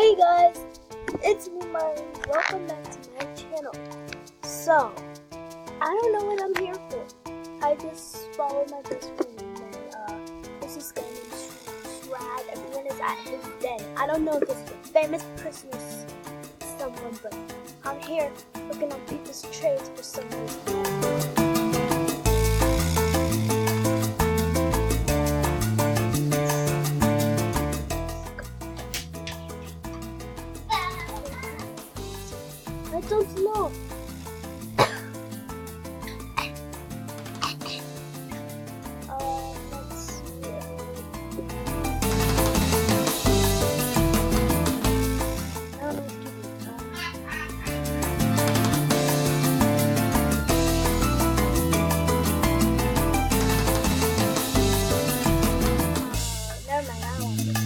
Hey guys, it's me Marley. Welcome back to my channel. So, I don't know what I'm here for. I just followed my best friend and this is guy named Swag. Everyone is at his den. I don't know if this is a famous person or someone, but I'm here looking at people's trades for some reason. I don't know. Let's see. I don't know what to do. Never mind, I don't want this.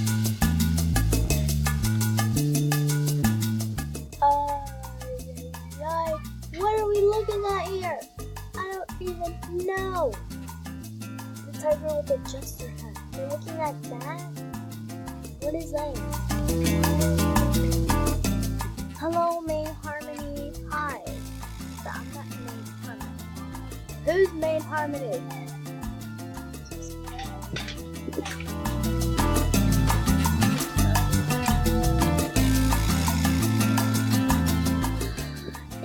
What are we looking at here? I don't even know. The tiger with the jester hat. We're looking at that? What is that? Hello, Main Harmony. Hi. But I'm not Main Harmony. Who's Main Harmony?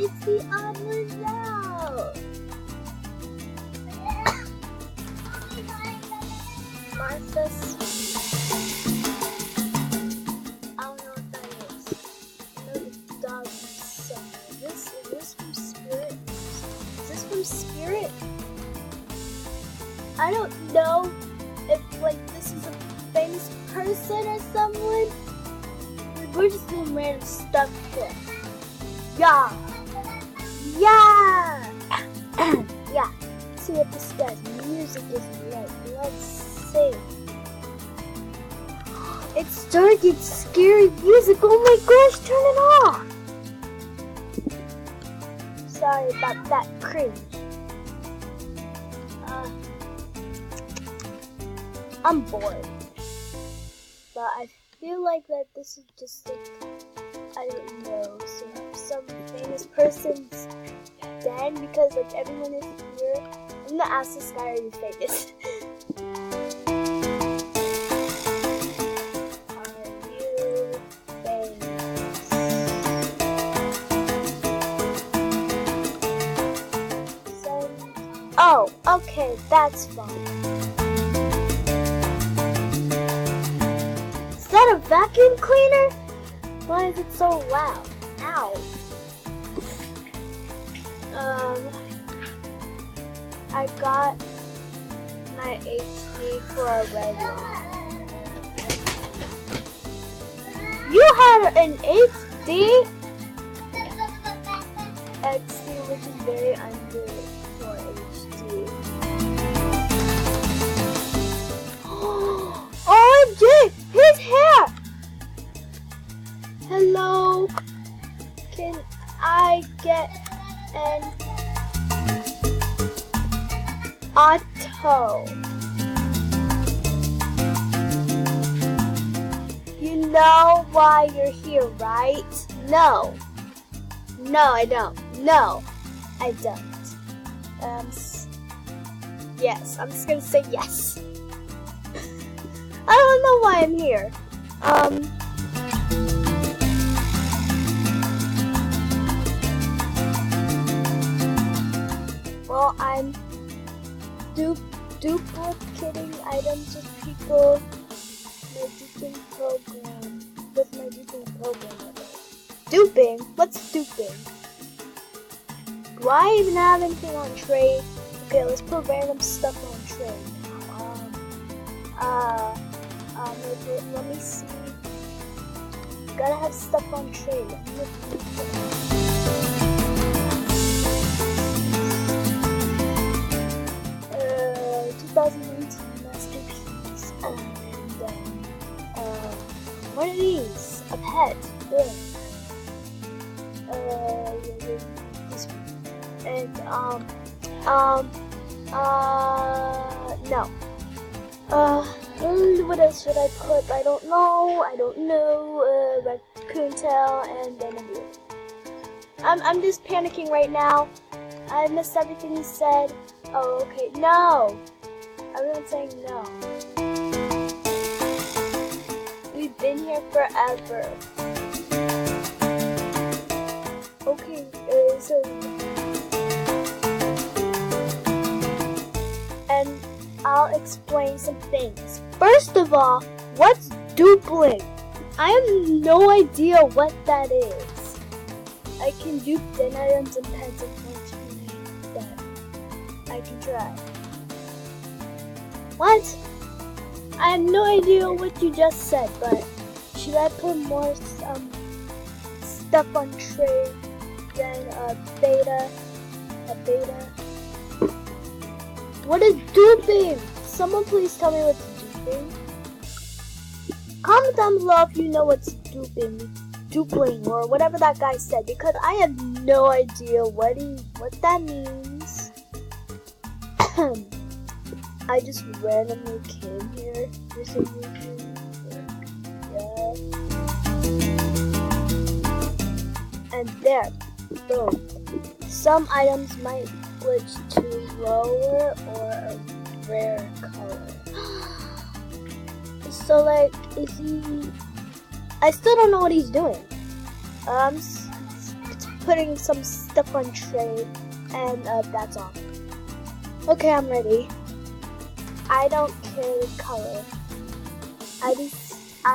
It's the odd ones out. Martha's. I don't know what that is. I know the dog somewhere. Is this from Spirit? Is this from Spirit? I don't know if this is a famous person or someone. We're just doing random stuff here. Yeah. Yeah! Yeah. See what this guy's music is like. Let's see. It's dark, it's scary music. Oh my gosh, turn it off! Sorry about that cringe. I'm bored. But I feel like that this is just like, I don't know, some famous person's den because like everyone is here. I'm gonna ask this guy, are you famous? Are you famous? Oh, okay, that's fine. Is that a vacuum cleaner? Why is it so loud? Ow. I got my HP for a regular. You had an HD? XD, which is very under for HD. OMG! His hair! Hello? Can I get an auto? You know why you're here, right? No. No, I don't. No, I don't. Yes, I'm just gonna say yes. I don't know why I'm here. Well, I'm duplicating items with people. My duping program. With my duping program. Duping? What's duping? Do I even have anything on trade? Okay, let's put random stuff on trade. Let me see. Gotta have stuff on trade. Let me look. 2019 masterpiece, and what are these? A pet. Good. This one. And no. What else should I put? I don't know. ponytail, and then a beard. I'm just panicking right now. I missed everything he said. Oh, okay. No! Everyone's saying no. We've been here forever. Okay, so... And I'll explain some things. First of all, what's dupling? I have no idea what that is. I can dupe 10 items and pens and points for that. I can try. What? I have no idea what you just said, but should I put more stuff on trade than a beta? What is duping? Someone please tell me what's duping. Comment down below if you know what's dupling, or whatever that guy said, because I have no idea what that means. I just randomly came here for some reason. Yeah. And there, boom. Some items might switch to lower or a rare color. So like, is he... I still don't know what he's doing. Putting some stuff on trade, and that's all. Okay, I'm ready. I don't care the color. I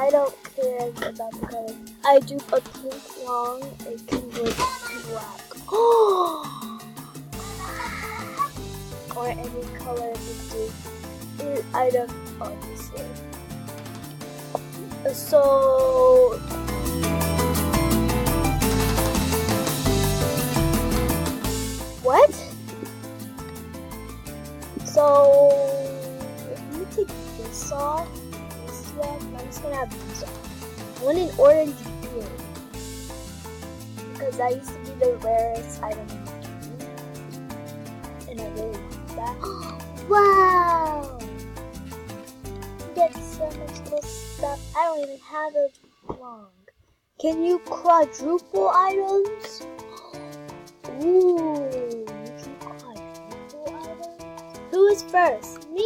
don't care about the color. I do a pink long, it can look black. Or any color to do. I don't obviously. So what? So let me take this off. This one. I'm just gonna have these off. I want an orange beard because that used to be the rarest item in the game, and I really want that. Wow! Get so much cool stuff. I don't even have it long. Can you quadruple items? Ooh, you can quadruple items? Who is first? Me!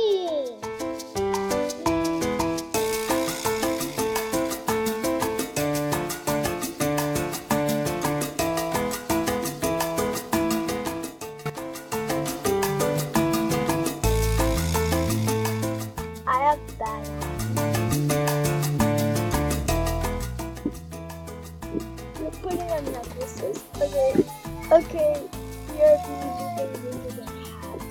I have that. You're putting on necklaces. Okay. Here these are hat.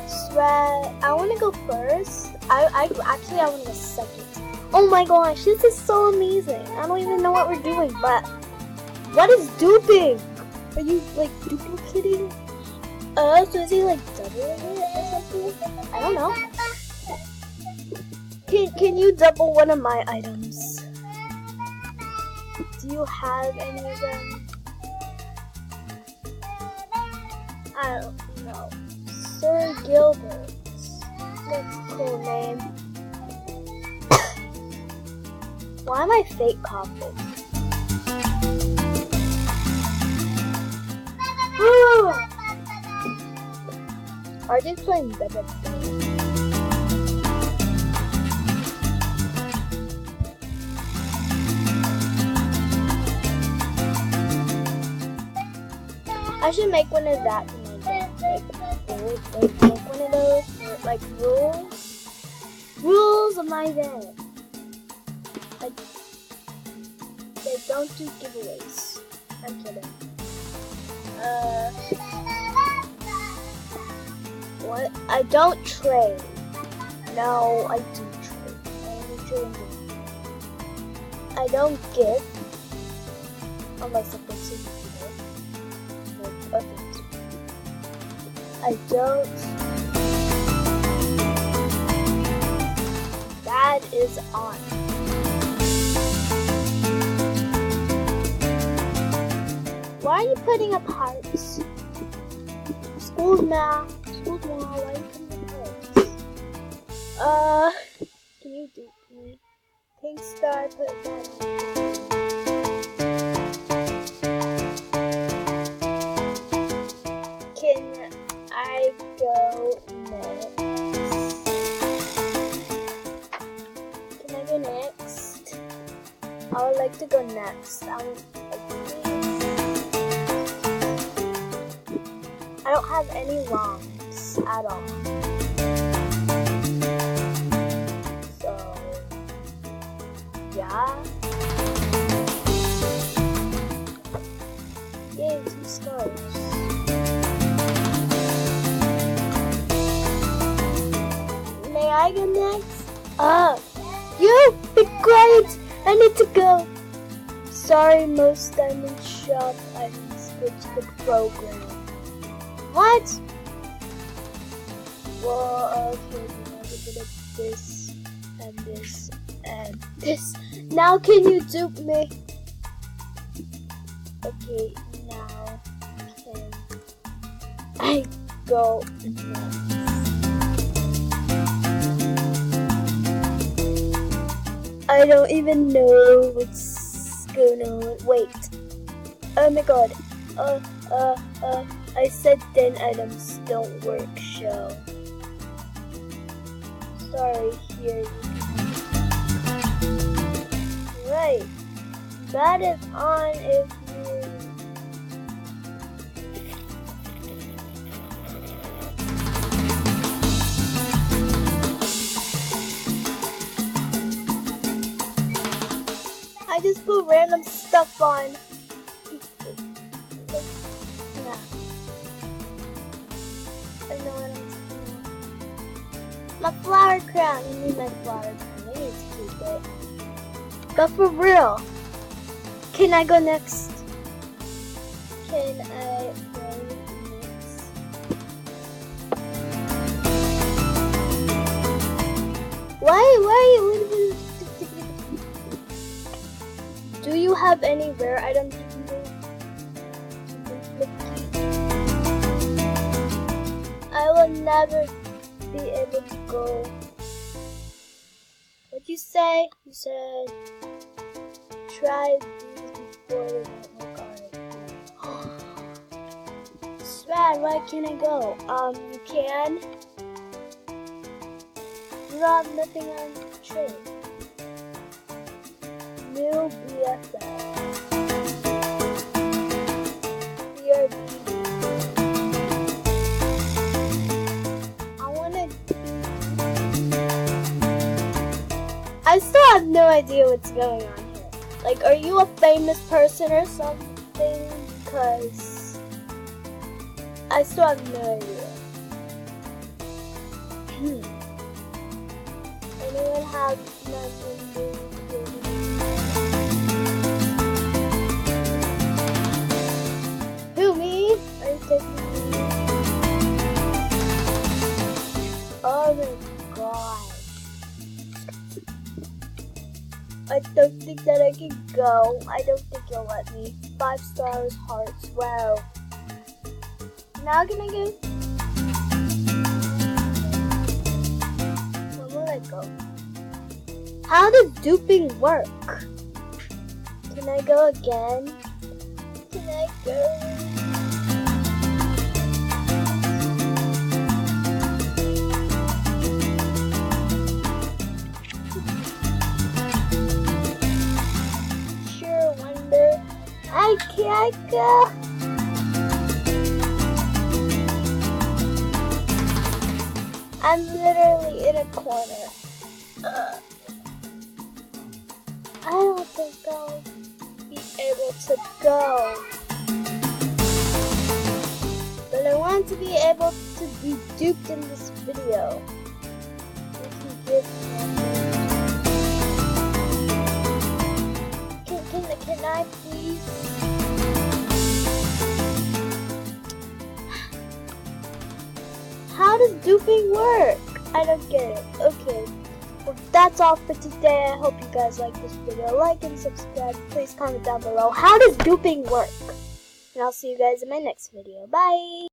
Sweat. I want to go first. I want to go second. Oh my gosh, this is so amazing. I don't even know what we're doing, but what is duping? Are you like duplicating? So is he like doubling it or something? I don't know. Can you double one of my items? Do you have any of them? I don't know. Sir Gilbert. That's a cool name. Why am I fake coughing? Are they playing better? I should make one of that for my dad. Like make one of those, like rules of my dad. Like, they don't do giveaways. I'm kidding. What? I don't trade. No, I do trade. I only trade. I don't give. Unless if it's in the okay. I don't. That is on. Why are you putting up hearts? School's math. School's math. Why are you putting up hearts? Can you do me? Pink star, put that on. Can I go next? Can I go next? I would like to go next. I don't have any wrongs at all. So, yeah. Yay, 2 stars. May I go next? You! Be quiet! I need to go! Sorry, most diamond shop, I switched the program. What? Well, okay, we have a bit of this, and this, and this. Now can you dupe me? Okay, now can I go next? I don't even know what's going on. Wait. Oh my god. I said 10 items don't work, show. Sorry, here you can. Right. That is on if you... I just put random stuff on. My flower crown. You need my flower crown. I need to keep it. But for real, can I go next? Can I go next? Why? Do you have any rare items you can do? I will never be able to go. What'd you say? You said try these before they don't work on it. Swag, why can't I go? You can. You don't have nothing on trade. New BFF. BRB. I still have no idea what's going on here. Like, are you a famous person or something? Because I still have no idea. Anyone have nothing to do? Who, me? Are you taking me? Oh my god. I don't think that I can go. I don't think you'll let me. 5 stars, hearts, wow. Now can I go? Where will I go? How does duping work? Can I go again? Can I go? I can't go. I'm literally in a corner. I don't think I'll be able to go. But I want to be able to be duped in this video. You can give me Can I please? How does duping work? I don't get it. Okay. Well, that's all for today. I hope you guys like this video. Like and subscribe. Please comment down below. How does duping work? And I'll see you guys in my next video. Bye!